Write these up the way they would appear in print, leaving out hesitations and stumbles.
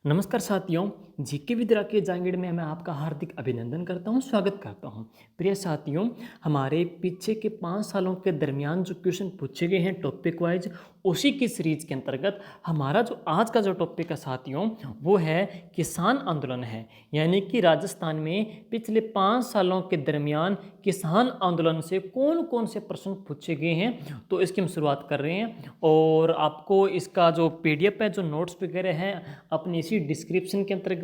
नमस्कार साथियों, GK with Rakesh Jangid में मैं आपका हार्दिक अभिनंदन करता हूं, स्वागत करता हूं। प्रिय साथियों, हमारे पीछे के 5 सालों के दरमियान जो क्वेश्चन पूछे गए हैं टॉपिक वाइज, उसी की सीरीज के अंतर्गत हमारा जो आज का जो टॉपिक है साथियों, वो है किसान आंदोलन है। यानी कि राजस्थान में पिछले 5 सालों के दरमियान किसान आंदोलन से कौन कौन से प्रश्न पूछे गए हैं, तो इसकी हम शुरुआत कर रहे हैं। और आपको इसका जो PDF है, जो नोट्स वगैरह हैं, अपनी इसी डिस्क्रिप्शन के अंतर्गत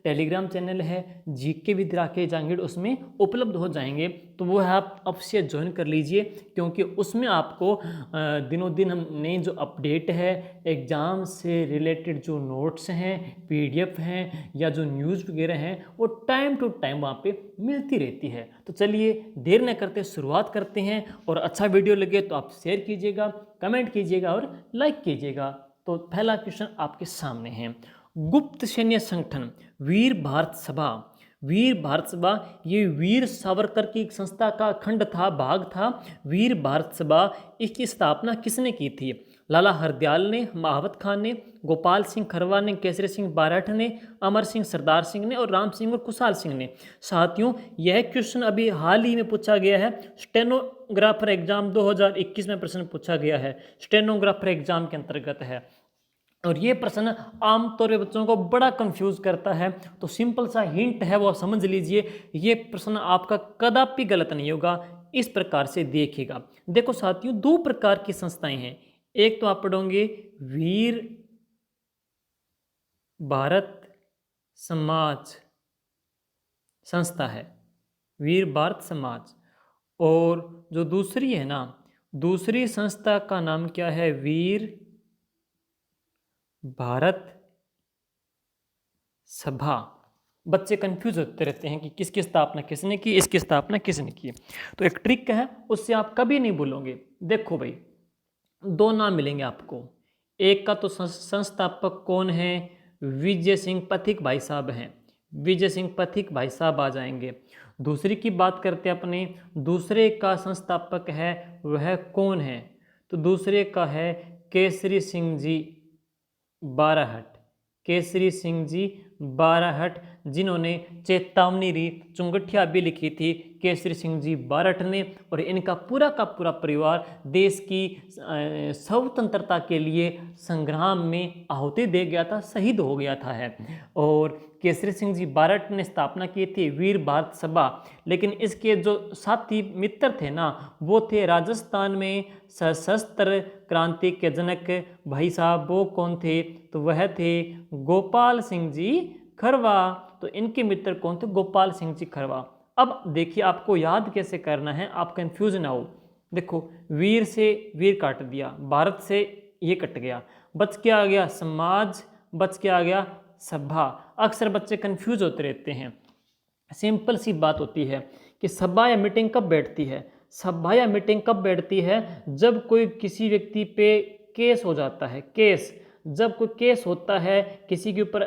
टेलीग्राम चैनल है जीके विद राकेश जांगीड़, उसमें उपलब्ध हो जाएंगे। तो वो है, आप अवश्य ज्वाइन कर लीजिए, क्योंकि उसमें आपको दिनों दिन हम नई जो अपडेट है, एग्ज़ाम से रिलेटेड जो नोट्स हैं, PDF हैं, या जो न्यूज़ वगैरह हैं, वो टाइम टू टाइम वहाँ पे मिलती रहती है। तो चलिए देर न करते शुरुआत करते हैं। और अच्छा वीडियो लगे तो आप शेयर कीजिएगा, कमेंट कीजिएगा और लाइक कीजिएगा। तो पहला क्वेश्चन आपके सामने है। गुप्त सैन्य संगठन वीर भारत सभा। वीर भारत सभा ये वीर सावरकर की एक संस्था का खंड था, भाग था। वीर भारत सभा, इसकी स्थापना किसने की थी? लाला हरदयाल ने, महावत खान ने, गोपाल सिंह खरवा ने, केसरी सिंह बारठ ने, अमर सिंह सरदार सिंह ने और राम सिंह और कुशाल सिंह ने। साथियों, यह क्वेश्चन अभी हाल ही में पूछा गया है। स्टेनोग्राफर एग्जाम 2021 में प्रश्न पूछा गया है, स्टेनोग्राफर एग्जाम के अंतर्गत है। और ये प्रश्न आमतौर पे बच्चों को बड़ा कंफ्यूज करता है। तो सिंपल सा हिंट है, वो आप समझ लीजिए। ये प्रश्न आपका कदापि गलत नहीं होगा। इस प्रकार से देखिएगा। देखो साथियों, दो प्रकार की संस्थाएं हैं। एक तो आप पढ़ोगे वीर भारत समाज संस्था है, वीर भारत समाज। और जो दूसरी है ना, दूसरी संस्था का नाम क्या है? वीर भारत सभा। बच्चे कंफ्यूज होते रहते हैं कि किसकी स्थापना किसने की, इसकी स्थापना किसने की। तो एक ट्रिक है, उससे आप कभी नहीं भूलोगे। देखो भाई, दो नाम मिलेंगे आपको। एक का तो संस्थापक कौन है? विजय सिंह पथिक भाई साहब हैं, विजय सिंह पथिक भाई साहब आ जाएंगे। दूसरी की बात करते हैं अपने, दूसरे का संस्थापक है, वह कौन है? तो दूसरे का है केसरी सिंह जी बाराहट। केसरी सिंह जी बाराहट, जिन्होंने चेतावनी रीत चुंगठिया भी लिखी थी, केसरी सिंह जी बाराहट ने। और इनका पूरा का पूरा परिवार देश की स्वतंत्रता के लिए संग्राम में आहुति दे गया था, शहीद हो गया था है। और केसरी सिंह जी बाराहट ने स्थापना की थी वीर भारत सभा। लेकिन इसके जो साथी मित्र थे ना, वो थे राजस्थान में सशस्त्र क्रांति के जनक भाई साहब। वो कौन थे? तो वह थे गोपाल सिंह जी खरवा। तो इनके मित्र कौन थे? गोपाल सिंह जी खरवा। अब देखिए, आपको याद कैसे करना है, आप कंफ्यूज ना हो। देखो, वीर से वीर काट दिया, भारत से ये कट गया, बच क्या आ गया? समाज, बच क्या आ गया? सभा। अक्सर बच्चे कंफ्यूज होते रहते हैं। सिंपल सी बात होती है कि सभा या मीटिंग कब बैठती है? सभा या मीटिंग कब बैठती है? जब कोई किसी व्यक्ति पे केस हो जाता है। केस, जब कोई केस होता है, किसी के ऊपर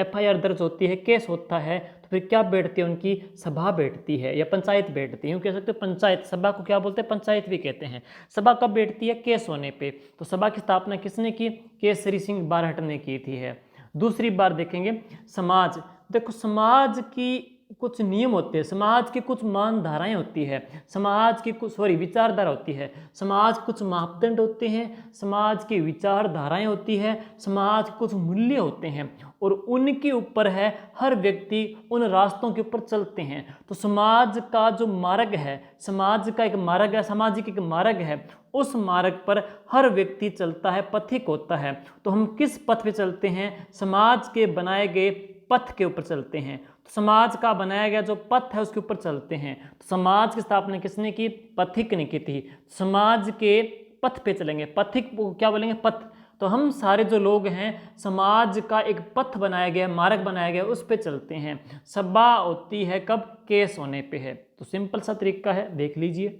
FIR दर्ज होती है, केस होता है, तो फिर क्या बैठती है? उनकी सभा बैठती है या पंचायत बैठती है। यूँ कह सकते हो पंचायत, सभा को क्या बोलते हैं? पंचायत भी कहते हैं। सभा कब बैठती है? केस होने पे। तो सभा की स्थापना किसने की? केसरी सिंह बारहट ने की थी है। दूसरी बार देखेंगे समाज। देखो, समाज की कुछ नियम होते हैं, समाज की कुछ मान धाराएं होती है, समाज की कुछ विचारधारा होती है, समाज कुछ मापदंड होते हैं, समाज की विचारधाराएं होती है, समाज कुछ मूल्य होते हैं। और उनके ऊपर है, हर व्यक्ति उन रास्तों के ऊपर चलते हैं। तो समाज का जो मार्ग है, समाज का एक मार्ग है, सामाजिक एक मार्ग है, उस मार्ग पर हर व्यक्ति चलता है, पथिक होता है। तो हम किस पथ पे चलते हैं? समाज के बनाए गए पथ के ऊपर चलते हैं। तो समाज का बनाया गया जो पथ है, उसके ऊपर चलते हैं। तो समाज की स्थापना किसने की? पथिक ने की थी। समाज के पथ पे चलेंगे, पथिक क्या बोलेंगे? पथ। तो हम सारे जो लोग हैं, समाज का एक पथ बनाया गया, मार्ग बनाया गया, उस पे चलते हैं। सभा होती है कब? केस होने पे है। तो सिंपल सा तरीका है, देख लीजिए।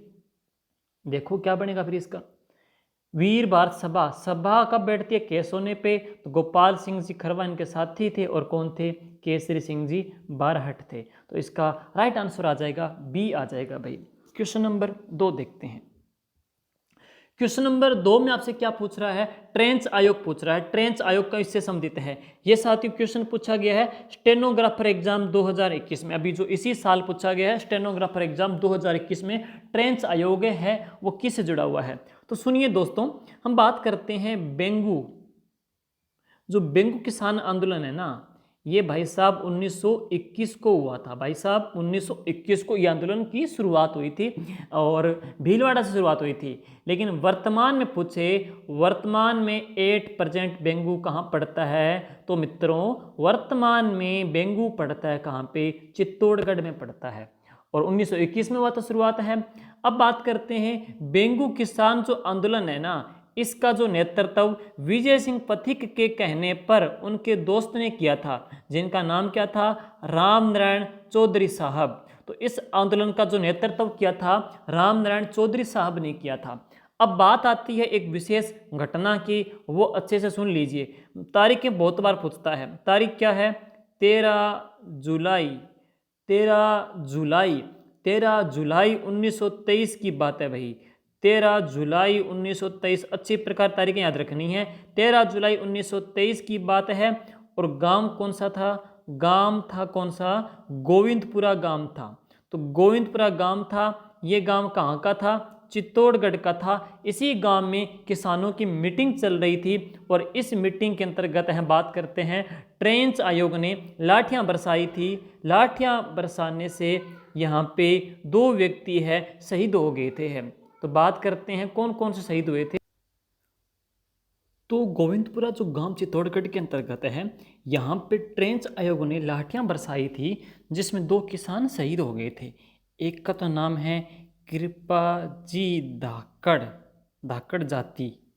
देखो क्या बनेगा फिर इसका। वीर भारत सभा, सभा कब बैठती है? केस होने पे। तो गोपाल सिंह जी खरवा इनके साथी थे। और कौन थे? केसरी सिंह जी बारहट थे। तो इसका राइट आंसर आ जाएगा बी, आ जाएगा भाई। क्वेश्चन नंबर 2 देखते हैं। क्वेश्चन नंबर 2 में आपसे क्या पूछ रहा है, ट्रेंच आयोग पूछ रहा है। ट्रेंच आयोग का इससे संबंधित है। ये साथियों क्वेश्चन पूछा गया है स्टेनोग्राफर एग्जाम 2021 में, अभी जो इसी साल पूछा गया है स्टेनोग्राफर एग्जाम 2021 में ट्रेंच आयोग है वो किससे जुड़ा हुआ है। तो सुनिए दोस्तों, हम बात करते हैं बेंगू, जो बेंगू किसान आंदोलन है ना, ये भाई साहब 1921 को हुआ था। भाई साहब 1921 को ये आंदोलन की शुरुआत हुई थी और भीलवाड़ा से शुरुआत हुई थी। लेकिन वर्तमान में पूछे, वर्तमान में 8% बेंगू कहाँ पड़ता है, तो मित्रों वर्तमान में बेंगू पड़ता है कहाँ पे, चित्तौड़गढ़ में पड़ता है और 1921 में हुआ था शुरुआत है। अब बात करते हैं बेंगू किसान जो आंदोलन है ना, इसका जो नेतृत्व विजय सिंह पथिक के कहने पर उनके दोस्त ने किया था, जिनका नाम क्या था, राम नारायण चौधरी साहब। तो इस आंदोलन का जो नेतृत्व किया था राम नारायण चौधरी साहब ने किया था। अब बात आती है एक विशेष घटना की, वो अच्छे से सुन लीजिए। तारीखें बहुत बार पूछता है। तारीख क्या है, 13 जुलाई 13 जुलाई 1923 की बात है भाई। 13 जुलाई 1923, अच्छी प्रकार तारीखें याद रखनी है। 13 जुलाई 1923 की बात है और गांव कौन सा था, गांव था कौन सा, गोविंदपुरा गांव था। तो गोविंदपुरा गांव था, ये गांव कहाँ का था, चित्तौड़गढ़ का था। इसी गांव में किसानों की मीटिंग चल रही थी और इस मीटिंग के अंतर्गत हम बात करते हैं ट्रेंच आयोग ने लाठियां बरसाई थी। लाठियां बरसाने से यहाँ पे 2 व्यक्ति है शहीद हो गए थे। तो बात करते हैं कौन कौन से शहीद हुए थे। तो गोविंदपुरा जो गांव चित्तौड़गढ़ के अंतर्गत है, यहाँ पे ट्रेंच आयोग ने लाठियां बरसाई थी जिसमें 2 किसान शहीद हो गए थे। एक का तो नाम है कृपाजी धाकड़, धाकड़ जाति,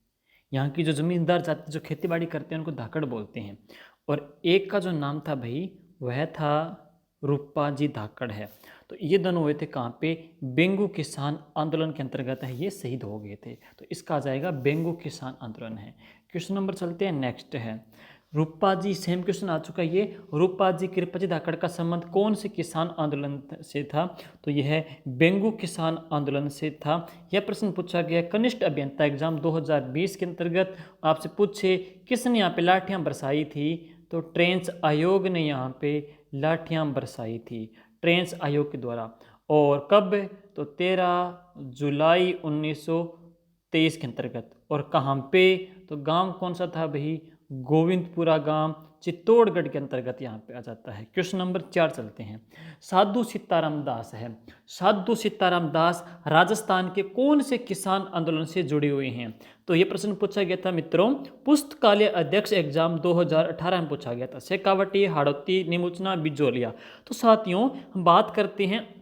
यहाँ की जो जमींदार जाति जो खेतीबाड़ी करते हैं उनको धाकड़ बोलते हैं। और एक का जो नाम था भाई वह था रूपाजी धाकड़ है। तो ये दोनों हुए थे कहाँ पे, बेंगू किसान आंदोलन के अंतर्गत है, ये शहीद हो गए थे। तो इसका आ जाएगा बेंगू किसान आंदोलन है। क्वेश्चन नंबर चलते हैं, नेक्स्ट है रूपाजी, सेम क्वेश्चन आ चुका है ये। रूपाजी कृपाजी धाकड़ का संबंध कौन से किसान आंदोलन से था, तो यह है बेंगू किसान आंदोलन से था। यह प्रश्न पूछा गया कनिष्ठ अभियंता एग्जाम 2020 के अंतर्गत। आपसे पूछे किसने यहाँ पे लाठियाँ बरसाई थी, तो ट्रेंच आयोग ने यहाँ पे लाठियाँ बरसाई थी, ट्रेंच आयोग के द्वारा। और कब, तो 13 जुलाई 1923 के अंतर्गत। और कहाँ पे, तो गांव कौन सा था भाई, गोविंदपुरा गांव चित्तौड़गढ़ के अंतर्गत यहाँ पे आ जाता है। क्वेश्चन नंबर 4 चलते हैं। साधु सीताराम दास है। साधु सीताराम दास राजस्थान के कौन से किसान आंदोलन से जुड़े हुए हैं, तो ये प्रश्न पूछा गया था मित्रों पुस्तकालय अध्यक्ष एग्जाम 2018 में पूछा गया था। शेखावटी, हाड़ौती, नीमुचना, बिजोलिया। तो साथियों हम बात करते हैं,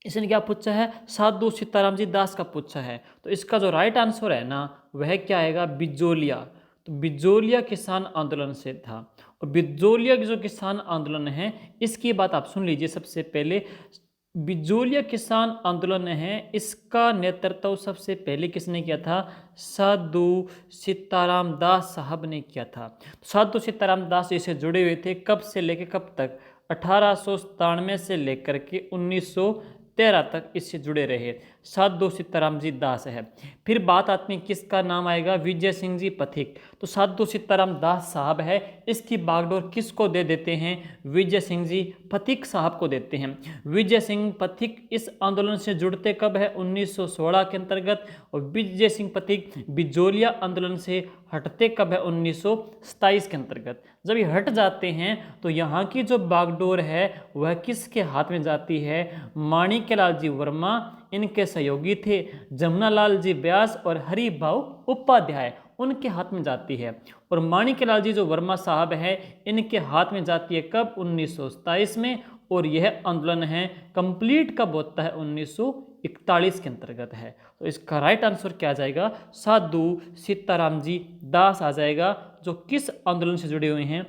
इसने क्या पूछा है, साधु सीताराम जी दास का पूछा है। तो इसका जो राइट आंसर है ना वह क्या आएगा, बिजोलिया। तो बिजोलिया किसान आंदोलन से था। और बिजोलिया की जो किसान आंदोलन है इसकी बात आप सुन लीजिए। सबसे पहले बिजोलिया किसान आंदोलन है, इसका नेतृत्व सबसे पहले किसने किया था, साधु सीताराम दास साहब ने किया था। साधु सीताराम दास इससे जुड़े हुए थे, कब से लेकर कब तक, 1897 से लेकर के 1913 तक इससे जुड़े रहे। साधु सीताराम जी दास है। फिर बात आती है किसका नाम आएगा, विजय सिंह जी पथिक। तो साधु सीताराम दास साहब है, इसकी बागडोर किसको दे देते हैं, विजय सिंह जी पथिक साहब को देते हैं। विजय सिंह पथिक इस आंदोलन से जुड़ते कब है, 1916 के अंतर्गत। और विजय सिंह पथिक बिजोलिया आंदोलन से हटते कब है, 1927 के अंतर्गत। जब ये हट जाते हैं तो यहाँ की जो बागडोर है वह किसके हाथ में जाती है, माणिक्यलाल जी वर्मा, इनके सहयोगी थे जमुनालाल जी व्यास और हरिभाऊ उपाध्याय, उनके हाथ में जाती है। और माणिक्यलाल जी जो वर्मा साहब है इनके हाथ में जाती है कब, 1927 में। और यह आंदोलन है कंप्लीट कब होता है, 1941 के अंतर्गत है। तो इसका राइट आंसर क्या आ जाएगा, साधु सीताराम जी दास आ जाएगा, जो किस आंदोलन से जुड़े हुए हैं,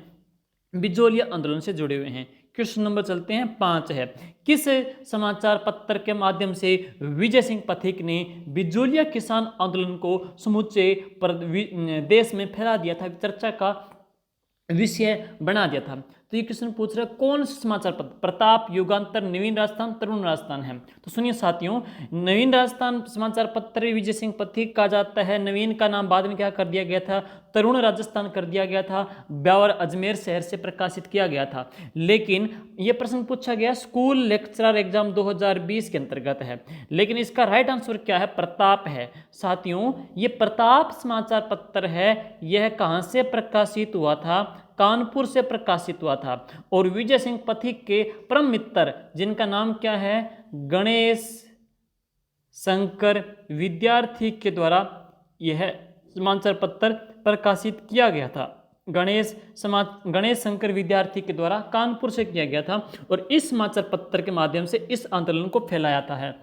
बिजोलिया आंदोलन से जुड़े हुए हैं। क्वेश्चन नंबर चलते हैं 5 है, किस समाचार पत्र के माध्यम से विजय सिंह पथिक ने बिजोलिया किसान आंदोलन को समूचे देश में फैला दिया था, चर्चा का विषय बना दिया था। तो ये क्वेश्चन पूछ रहा है कौन सा समाचार पत्र, प्रताप, युगांतर, नवीन राजस्थान, तरुण राजस्थान है। तो सुनिए साथियों, नवीन राजस्थान समाचार पत्र विजय सिंह पथिक कहा जाता है। नवीन का नाम बाद में क्या कर दिया गया था, तरुण राजस्थान कर दिया गया था। ब्यावर अजमेर शहर से प्रकाशित किया गया था। लेकिन यह प्रश्न पूछा गया स्कूल लेक्चरर एग्जाम 2020 के अंतर्गत है, लेकिन इसका राइट आंसर क्या है, प्रताप है। साथियों ये प्रताप समाचार पत्र है, यह कहां से प्रकाशित हुआ था, कानपुर से प्रकाशित हुआ था। और विजय सिंह पथिक के परम मित्र जिनका नाम क्या है, गणेश शंकर विद्यार्थी के द्वारा यह समाचार पत्र प्रकाशित किया गया था। गणेश शंकर विद्यार्थी के द्वारा कानपुर से किया गया था और इस समाचार पत्र के माध्यम से इस आंदोलन को फैलाया था है।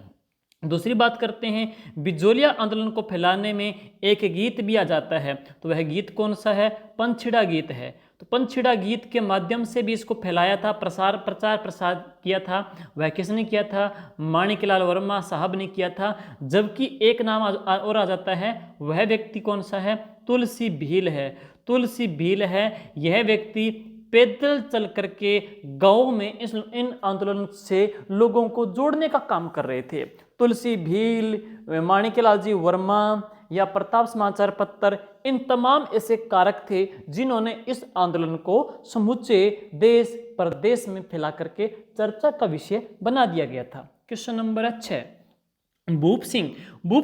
दूसरी बात करते हैं, बिजोलिया आंदोलन को फैलाने में एक गीत भी आ जाता है, तो वह गीत कौन सा है, पंछिड़ा गीत है। तो पंछिड़ा गीत के माध्यम से भी इसको फैलाया था, प्रचार किया था। वह किसने किया था, माणिकलाल वर्मा साहब ने किया था। जबकि एक नाम और आ जाता है, वह व्यक्ति कौन सा है, तुलसी भील है। तुलसी भील है, यह व्यक्ति पैदल चल करके गांव में इन आंदोलन से लोगों को जोड़ने का काम कर रहे थे। तुलसी भील, माणिकलाल जी वर्मा या प्रताप समाचार पत्र, इन तमाम ऐसे कारक थे जिन्होंने इस आंदोलन को समूचे देश प्रदेश में फैला करके चर्चा का विषय बना दिया गया था। क्वेश्चन नंबर 6, भूप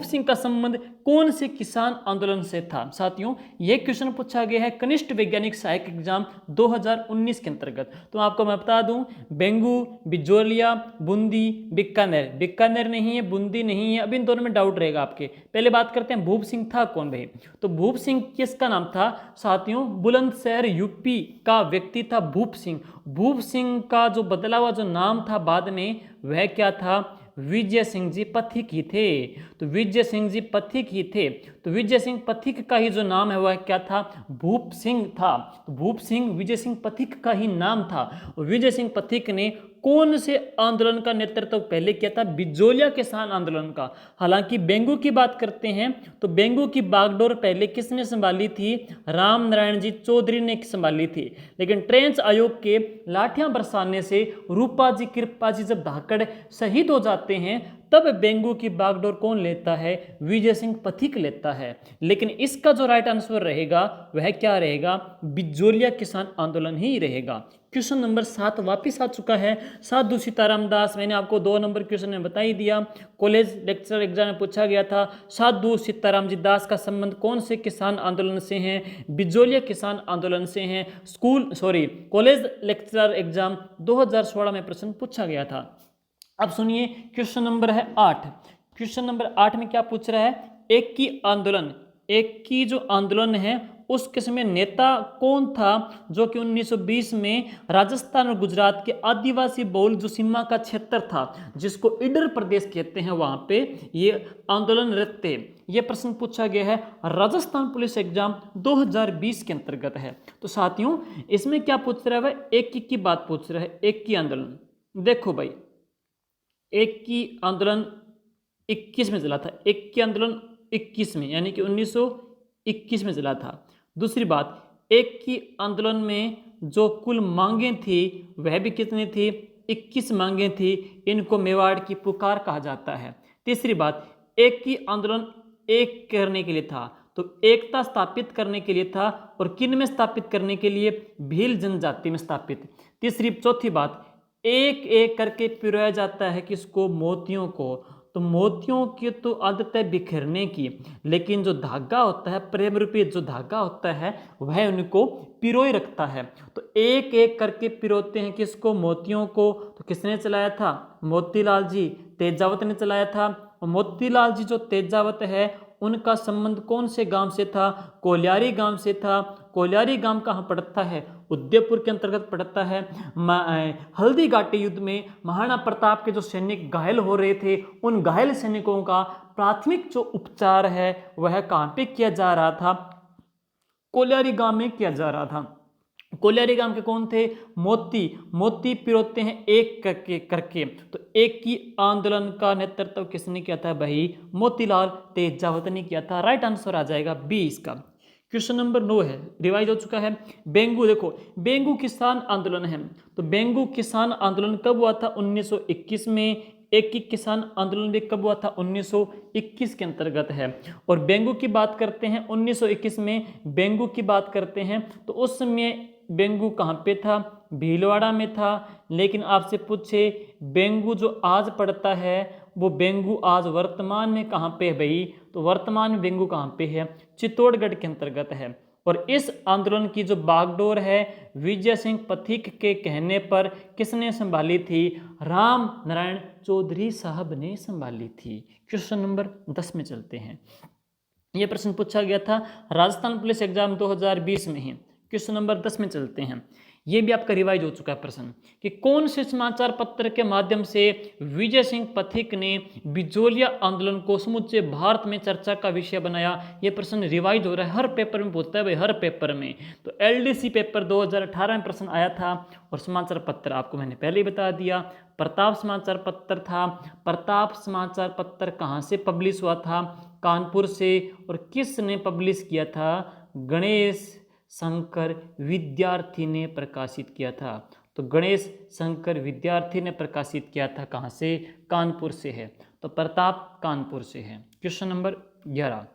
सिंह का संबंध कौन से किसान आंदोलन से था। साथियों यह क्वेश्चन पूछा गया है कनिष्ठ वैज्ञानिक सहायक एग्जाम 2019 के अंतर्गत। तो आपको मैं बता दूं, बेंगू, बिजोलिया, बूंदी, बीकानेर नहीं है, बूंदी नहीं है। अब इन दोनों में डाउट रहेगा आपके। पहले बात करते हैं भूप सिंह था कौन भाई। तो भूप सिंह किसका नाम था साथियों, बुलंदशहर यूपी का व्यक्ति था भूप सिंह। भूप सिंह का जो बदला हुआ जो नाम था बाद में, वह क्या था, विजय सिंह जी पथिक ही थे। तो विजय सिंह जी पथिक ही थे। तो विजय सिंह पथिक का ही जो नाम है वह क्या था, भूप सिंह था। तो भूप सिंह विजय सिंह पथिक का ही नाम था। और विजय सिंह पथिक ने कौन से आंदोलन का नेतृत्व पहले किया था, बिजोलिया किसान आंदोलन का। हालांकि बेंगू की बात करते हैं तो बेंगू की बागडोर पहले किसने संभाली थी, राम नारायण जी चौधरी ने संभाली थी। लेकिन ट्रेंच आयोग के लाठियां बरसाने से रूपा जी कृपा जी जब धाकड़ शहीद हो जाते हैं, तब बेंगू की बागडोर कौन लेता है, विजय सिंह पथिक लेता है। लेकिन इसका जो राइट आंसर रहेगा वह क्या रहेगा, बिजोलिया किसान आंदोलन ही रहेगा। क्वेश्चन नंबर 7 वापिस आ चुका है। साधु सीताराम दास, मैंने आपको 2 नंबर क्वेश्चन में बता ही दिया। कॉलेज लेक्चर एग्जाम में पूछा गया था, साधु सीताराम जी दास का संबंध कौन से किसान आंदोलन से हैं, बिजोलिया किसान आंदोलन से हैं। कॉलेज लेक्चरर एग्जाम 2016 में प्रश्न पूछा गया था। अब सुनिए क्वेश्चन नंबर है 8। क्वेश्चन नंबर 8 में क्या पूछ रहा है, एक की जो आंदोलन है उस किस्म में नेता कौन था जो कि 1920 में राजस्थान और गुजरात के आदिवासी बहुल जो सीमा का क्षेत्र था, जिसको ईडर प्रदेश कहते हैं, वहां पे ये आंदोलन रत थे। ये प्रश्न पूछा गया है राजस्थान पुलिस एग्जाम 2020 के अंतर्गत है। तो साथियों इसमें क्या पूछ रहा है, एक की बात पूछ रहा है, एक की आंदोलन। देखो भाई, एक की आंदोलन 21 में चला था, एक की आंदोलन 21 में यानी कि 1921 में चला था। दूसरी बात, एक की आंदोलन में जो कुल मांगें थी वह भी कितनी थी, 21 मांगें थी। इनको मेवाड़ की पुकार कहा जाता है। तीसरी बात, एक की आंदोलन एक करने के लिए था, तो एकता स्थापित करने के लिए था, और किन में स्थापित करने के लिए, भील जनजाति में स्थापित। चौथी बात, एक एक करके पिरोया जाता है किसको, मोतियों को। तो मोतियों की तो आदत है बिखरने की, लेकिन जो धागा होता है, प्रेम रूपी जो धागा होता है, वह उनको पिरोए रखता है। तो एक एक करके पिरोते हैं किसको, मोतियों को। तो किसने चलाया था, मोतीलाल जी तेजावत ने चलाया था। और मोतीलाल जी जो तेजावत है उनका संबंध कौन से गांव से था, कोलियारी गांव से था। कोलियारी गांव कहाँ पड़ता है, उदयपुर के अंतर्गत पड़ता है। हल्दी घाटी युद्ध में महाराणा प्रताप के जो सैनिक घायल हो रहे थे, उन घायल सैनिकों का प्राथमिक जो उपचार है वह कहाँ पे किया जा रहा था, कोलियारी गांव में किया जा रहा था। कोलियारी गांव के कौन थे, मोती पिरोते हैं एक करके। तो एक की आंदोलन का नेतृत्व किसने किया था भाई, मोतीलाल तेजावत ने किया था। राइट आंसर आ जाएगा बी इसका। क्वेश्चन नंबर 9 है, रिवाइज हो चुका है। बेंगू, देखो बेंगू किसान आंदोलन है, तो बेंगू किसान आंदोलन कब हुआ था? 1921 में। एक किसान आंदोलन भी कब हुआ था? 1921 के अंतर्गत है। और बेंगू की बात करते हैं 1921 में, बेंगू की बात करते हैं तो उस समय बेंगू कहाँ पे था? भीलवाड़ा में था। लेकिन आपसे पूछे बेंगू जो आज पड़ता है वो बेंगू आज वर्तमान में कहाँ पे है भाई? तो वर्तमान में बेंगू कहाँ पे है? चित्तौड़गढ़ के अंतर्गत है। और इस आंदोलन की जो बागडोर है विजय सिंह पथिक के कहने पर किसने संभाली थी? राम नारायण चौधरी साहब ने संभाली थी। क्वेश्चन नंबर 10 में चलते हैं। यह प्रश्न पूछा गया था राजस्थान पुलिस एग्जाम 2020 में ही। क्वेश्चन नंबर 10 में चलते हैं। ये भी आपका रिवाइज हो चुका है प्रश्न कि कौन से समाचार पत्र के माध्यम से विजय सिंह पथिक ने बिजोलिया आंदोलन को समूचे भारत में चर्चा का विषय बनाया? ये प्रश्न रिवाइज हो रहा है, हर पेपर में पूछता है भाई, हर पेपर में। तो एलडीसी पेपर 2018 में प्रश्न आया था। और समाचार पत्र आपको मैंने पहले ही बता दिया, प्रताप समाचार पत्र था। प्रताप समाचार पत्र कहाँ से पब्लिश हुआ था? कानपुर से। और किसने पब्लिश किया था? गणेश शंकर विद्यार्थी ने प्रकाशित किया था। तो गणेश शंकर विद्यार्थी ने प्रकाशित किया था, कहाँ से? कानपुर से है। तो प्रताप कानपुर से है। क्वेश्चन नंबर 11,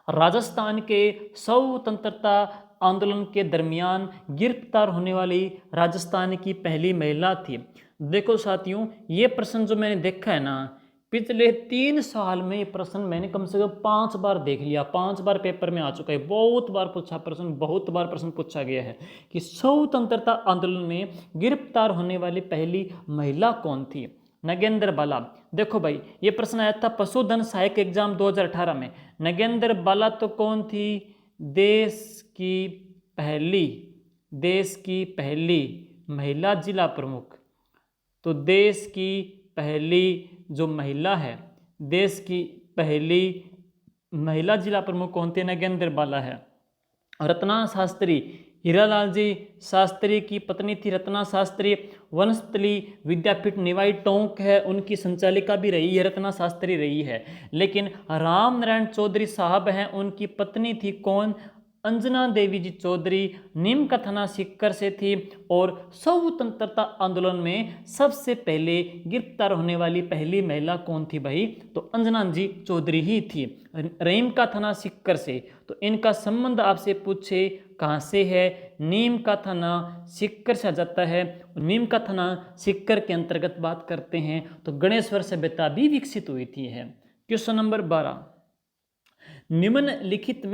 राजस्थान के स्वतंत्रता आंदोलन के दरमियान गिरफ्तार होने वाली राजस्थान की पहली महिला थी। देखो साथियों, ये प्रश्न जो मैंने देखा है ना, पिछले 3 साल में ये प्रश्न मैंने कम से कम 5 बार देख लिया, 5 बार पेपर में आ चुका है। बहुत बार पूछा प्रश्न, बहुत बार प्रश्न पूछा गया है कि स्वतंत्रता आंदोलन में गिरफ्तार होने वाली पहली महिला कौन थी? नगेंद्र बाला। देखो भाई, ये प्रश्न आया था पशुधन सहायक एग्जाम 2018 में। नगेंद्र बाला तो कौन थी? देश की पहली महिला जिला प्रमुख। तो देश की पहली जो महिला है, देश की पहली महिला जिला प्रमुख कौन थी? नगेंद्र बाला है। रत्ना शास्त्री, हीरालाल जी शास्त्री की पत्नी थी रत्ना शास्त्री। वनस्थली विद्यापीठ निवाई टोंक है, उनकी संचालिका भी रही है, रत्ना शास्त्री रही है। लेकिन राम नारायण चौधरी साहब हैं, उनकी पत्नी थी कौन? अंजना देवी जी चौधरी। नीम का थाना सीकर से थी। और स्वतंत्रता आंदोलन में सबसे पहले गिरफ्तार होने वाली पहली महिला कौन थी भाई? तो अंजना जी चौधरी ही थी, रहीम का थाना सीकर से। तो इनका संबंध आपसे पूछे कहाँ से है? नीम का थाना सीकर से आ जाता है। नीम का थाना सीकर के अंतर्गत बात करते हैं तो गणेश्वर सभ्यता भी विकसित हुई थी है। क्वेश्चन नंबर 12, निम्नलिखित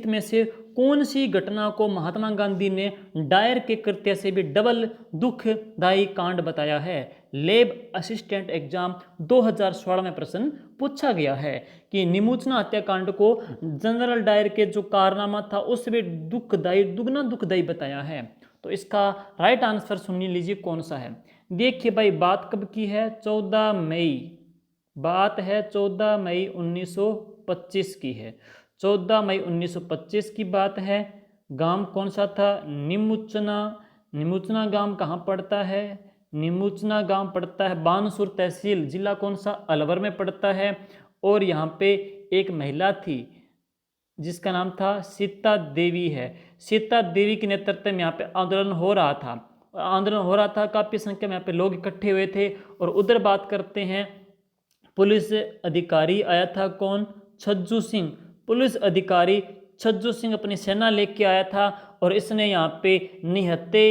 में से कौन सी घटना को महात्मा गांधी ने डायर के कृत्य से भी डबल दुखदायी कांड बताया है? लैब असिस्टेंट एग्जाम 2016 में प्रश्न पूछा गया है कि निमोचना हत्याकांड को जनरल डायर के जो कारनामा था उससे भी दुखदायी, दुगना दुखदायी बताया है। तो इसका राइट आंसर सुन लीजिए कौन सा है। देखिए भाई, बात कब की है? 14 मई, बात है 14 मई 1925 की है। 14 मई 1925 की बात है। गांव कौन सा था? निमुचना। निमुचना गांव कहाँ पड़ता है? निमुचना गांव पड़ता है बानसूर तहसील, जिला कौन सा? अलवर में पड़ता है। और यहाँ पे एक महिला थी जिसका नाम था सीता देवी है। सीता देवी के नेतृत्व में यहाँ पे आंदोलन हो रहा था, काफ़ी संख्या में यहाँ पे लोग इकट्ठे हुए थे। और उधर बात करते हैं, पुलिस अधिकारी आया था कौन? छज्जू सिंह। पुलिस अधिकारी छज्जू सिंह अपनी सेना लेके आया था और इसने यहाँ पे निहत्थे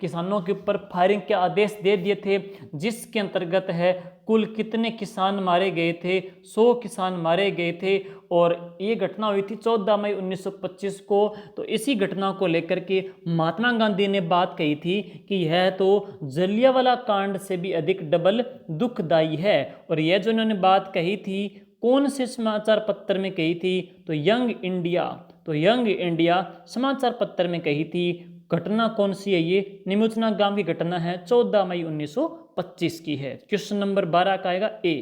किसानों के ऊपर फायरिंग के आदेश दे दिए थे, जिसके अंतर्गत है कुल कितने किसान मारे गए थे? 100 किसान मारे गए थे। और ये घटना हुई थी 14 मई 1925 को। तो इसी घटना को लेकर के महात्मा गांधी ने बात कही थी कि यह तो जलियांवाला कांड से भी अधिक डबल दुखदायी है। और यह जो इन्होंने बात कही थी कौन से समाचार पत्र में कही थी? तो यंग इंडिया समाचार पत्र में कही थी। घटना कौन सी है? ये निमुचना गांव की घटना है, 14 मई 1925 की है। क्वेश्चन नंबर 12 का आएगा ए।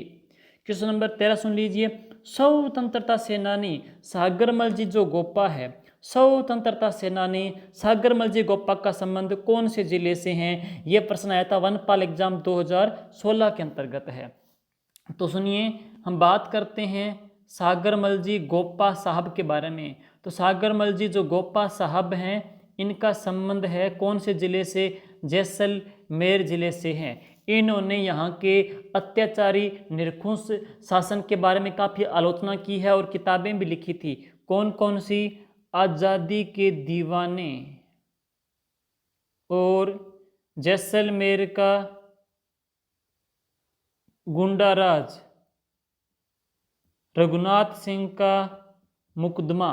क्वेश्चन नंबर 13 सुन लीजिए। स्वतंत्रता सेनानी सागरमल जी जो गोपा है, स्वतंत्रता सेनानी सागरमल जी गोपा का संबंध कौन से जिले से हैं? यह प्रश्न आया था वनपाल एग्जाम 2016 के अंतर्गत है। तो सुनिए, हम बात करते हैं सागरमल जी गोपा साहब के बारे में। तो सागरमल जी जो गोपा साहब हैं, इनका संबंध है कौन से जिले से? जैसलमेर जिले से है। इन्होंने यहाँ के अत्याचारी निरंकुश शासन के बारे में काफ़ी आलोचना की है और किताबें भी लिखी थी। कौन कौन सी? आज़ादी के दीवाने और जैसलमेर का गुंडा राज, रघुनाथ सिंह का मुकदमा।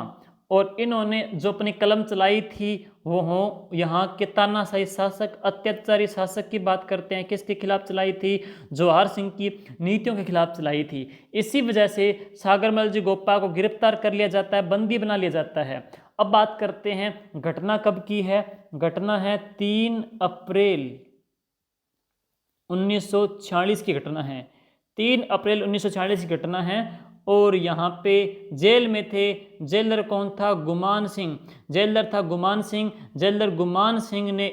और इन्होंने जो अपनी कलम चलाई थी वो हो यहाँ के तानाशाही शासक, अत्याचारी शासक की बात करते हैं। किसके खिलाफ चलाई थी? जवाहर सिंह की नीतियों के खिलाफ चलाई थी। इसी वजह से सागरमल जी गोपा को गिरफ्तार कर लिया जाता है, बंदी बना लिया जाता है। अब बात करते हैं घटना कब की है। घटना है 3 अप्रैल 1946 की घटना है। 3 अप्रैल 1946 की घटना है। और यहाँ पे जेल में थे, जेलर कौन था? गुमान सिंह। जेलर था गुमान सिंह। जेलर गुमान सिंह ने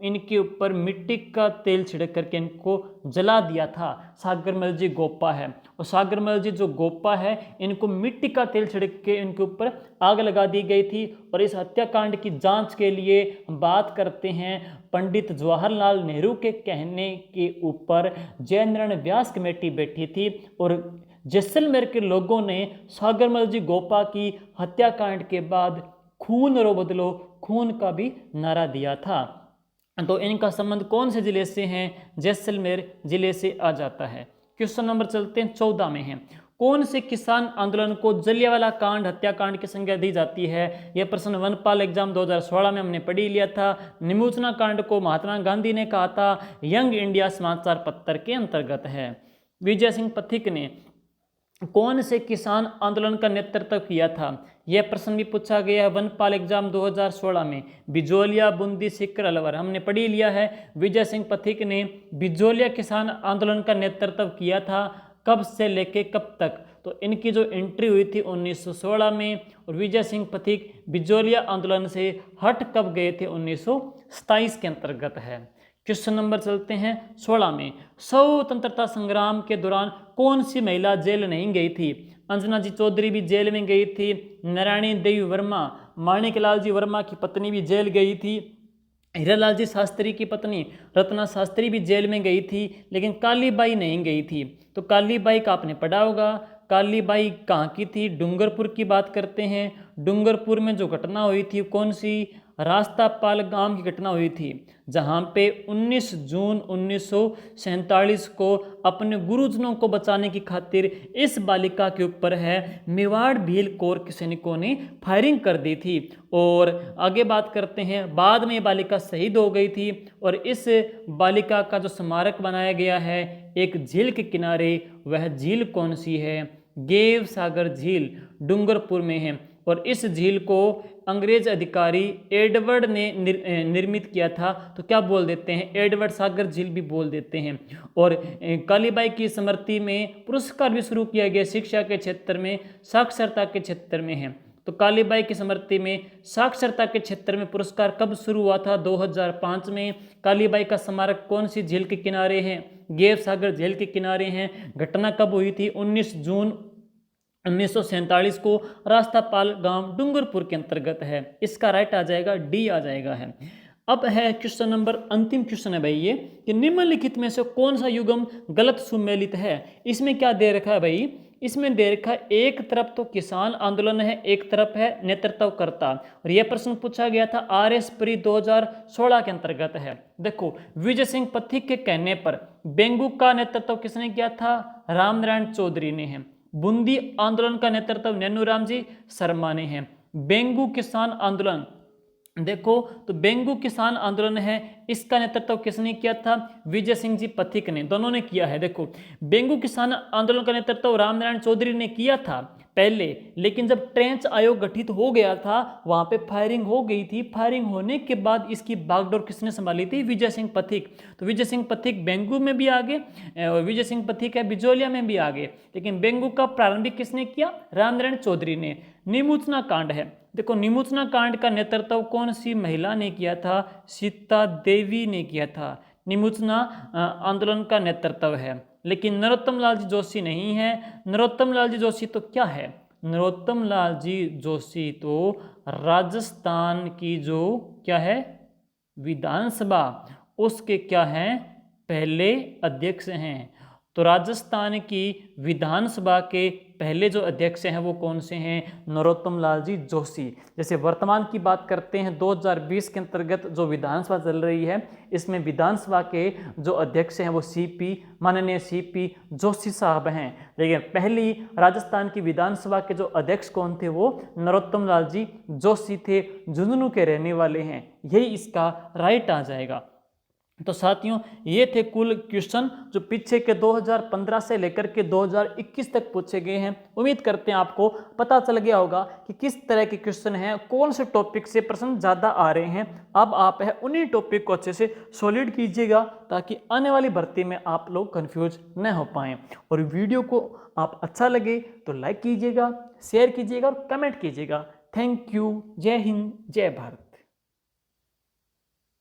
इनके ऊपर मिट्टी का तेल छिड़क करके इनको जला दिया था। सागरमल जी गोपा है, और सागरमल जी जो गोपा है इनको मिट्टी का तेल छिड़क के इनके ऊपर आग लगा दी गई थी। और इस हत्याकांड की जांच के लिए बात करते हैं पंडित जवाहरलाल नेहरू के कहने के ऊपर जयनारायण व्यास कमेटी बैठी थी। और जैसलमेर के लोगों ने सागरमल जी गोपा की हत्याकांड के बाद खून रो बदलो खून का भी नारा दिया था। तो इनका संबंध कौन से जिले से है? जैसलमेर जिले से आ जाता है। क्वेश्चन नंबर चलते हैं 14 में है। कौन से किसान आंदोलन को जलियांवाला कांड हत्याकांड की संज्ञा दी जाती है? यह प्रश्न वनपाल एग्जाम 2016 में हमने पढ़ी लिया था। निमोचना कांड को महात्मा गांधी ने कहा था। यंग इंडिया समाचार पत्र के अंतर्गत है। विजय सिंह पथिक ने कौन से किसान आंदोलन का नेतृत्व किया था? यह प्रश्न भी पूछा गया है वनपाल एग्जाम 2016 में। बिजोलिया, बूंदी, सीकर, अलवर हमने पढ़ी लिया है। विजय सिंह पथिक ने बिजोलिया किसान आंदोलन का नेतृत्व किया था। कब से लेके कब तक? तो इनकी जो एंट्री हुई थी 1916 में। और विजय सिंह पथिक बिजोलिया आंदोलन से हट कब गए थे? 1927 के अंतर्गत है। क्वेश्चन नंबर चलते हैं 16 में। स्वतंत्रता संग्राम के दौरान कौन सी महिला जेल नहीं गई थी? अंजना जी चौधरी भी जेल में गई थी। नारायणी देवी वर्मा, माणिकलाल जी वर्मा की पत्नी भी जेल गई थी। हीरालाल जी शास्त्री की पत्नी रत्ना शास्त्री भी जेल में गई थी, लेकिन कालीबाई नहीं गई थी। तो कालीबाई का आपने पढ़ा होगा। कालीबाई कहाँ की थी? डूंगरपुर की बात करते हैं। डूंगरपुर में जो घटना हुई थी कौन सी? रास्तापाल गांव की घटना हुई थी, जहां पे 19 जून 1947 को अपने गुरुजनों को बचाने की खातिर इस बालिका के ऊपर है मेवाड़ भील कोर के सैनिकों ने फायरिंग कर दी थी। और आगे बात करते हैं, बाद में ये बालिका शहीद हो गई थी। और इस बालिका का जो स्मारक बनाया गया है एक झील के किनारे, वह झील कौन सी है? गेव सागर झील डूंगरपुर में है। और इस झील को अंग्रेज अधिकारी एडवर्ड ने निर्मित किया था। तो क्या बोल देते हैं? एडवर्ड सागर झील भी बोल देते हैं। और कालीबाई की स्मृति में पुरस्कार भी शुरू किया गया, शिक्षा के क्षेत्र में, साक्षरता के क्षेत्र में है। तो कालीबाई की स्मृति में साक्षरता के क्षेत्र में पुरस्कार कब शुरू हुआ था? 2005 में। कालीबाई का स्मारक कौन सी झील के किनारे है? गेव सागर झील के किनारे हैं। घटना कब हुई थी? 19 जून 1947 को रास्तापाल गांव डूंगरपुर के अंतर्गत है। इसका राइट आ जाएगा डी आ जाएगा है। अब है क्वेश्चन नंबर, अंतिम क्वेश्चन है भाई ये, कि निम्नलिखित में से कौन सा युग्म गलत सुमेलित है? इसमें क्या दे रखा है भाई? इसमें दे रखा है एक तरफ तो किसान आंदोलन है, एक तरफ है नेतृत्वकर्ता। और यह प्रश्न पूछा गया था RS प्री 2016 के अंतर्गत है। देखो, विजय सिंह पथिक के कहने पर बेंगू का नेतृत्व किसने किया था? रामनारायण चौधरी ने है। बूंदी आंदोलन का नेतृत्व नैनूराम जी शर्मा ने है। बेंगू किसान आंदोलन, देखो तो बेंगू किसान आंदोलन है, इसका नेतृत्व किसने किया था? विजय सिंह जी पथिक ने, दोनों ने किया है। देखो, बेंगू किसान आंदोलन का नेतृत्व रामनारायण चौधरी ने किया था पहले, लेकिन जब ट्रेंच आयोग गठित हो गया था वहां पे फायरिंग हो गई थी। फायरिंग होने के बाद इसकी बागडोर किसने संभाली थी? विजय सिंह पथिक। तो विजय सिंह पथिक बेंगू में भी आगे, और विजय सिंह पथिक है बिजोलिया में भी आगे, लेकिन बेंगू का प्रारंभिक किसने किया? रामनारायण चौधरी ने। निमोचना कांड है, देखो निमोचना कांड का नेतृत्व कौन सी महिला ने किया था? सीता देवी ने किया था। निमोचना आंदोलन का नेतृत्व है, लेकिन नरोत्तम लाल जी जोशी नहीं है। नरोत्तम लाल जी जोशी तो क्या है? नरोत्तम लाल जी जोशी तो राजस्थान की जो क्या है विधानसभा, उसके क्या हैं पहले अध्यक्ष हैं। तो राजस्थान की विधानसभा के पहले जो अध्यक्ष हैं वो कौन से हैं? नरोत्तम लाल जी जोशी। जैसे वर्तमान की बात करते हैं 2020 के अंतर्गत जो विधानसभा चल रही है, इसमें विधानसभा के जो अध्यक्ष हैं वो माननीय सीपी जोशी साहब हैं। लेकिन पहली राजस्थान की विधानसभा के जो अध्यक्ष कौन थे? वो नरोत्तम लाल जी जोशी थे, झुंझुनू के रहने वाले हैं। यही इसका राइट आ जाएगा। तो साथियों ये थे कुल क्वेश्चन जो पीछे के 2015 से लेकर के 2021 तक पूछे गए हैं। उम्मीद करते हैं आपको पता चल गया होगा कि किस तरह के क्वेश्चन हैं, कौन से टॉपिक से प्रश्न ज़्यादा आ रहे हैं। अब आप है उन्हीं टॉपिक को अच्छे से सॉलिड कीजिएगा ताकि आने वाली भर्ती में आप लोग कंफ्यूज न हो पाएँ। और वीडियो को आप अच्छा लगे तो लाइक कीजिएगा, शेयर कीजिएगा और कमेंट कीजिएगा। Thank you. जय हिंद, जय भारत।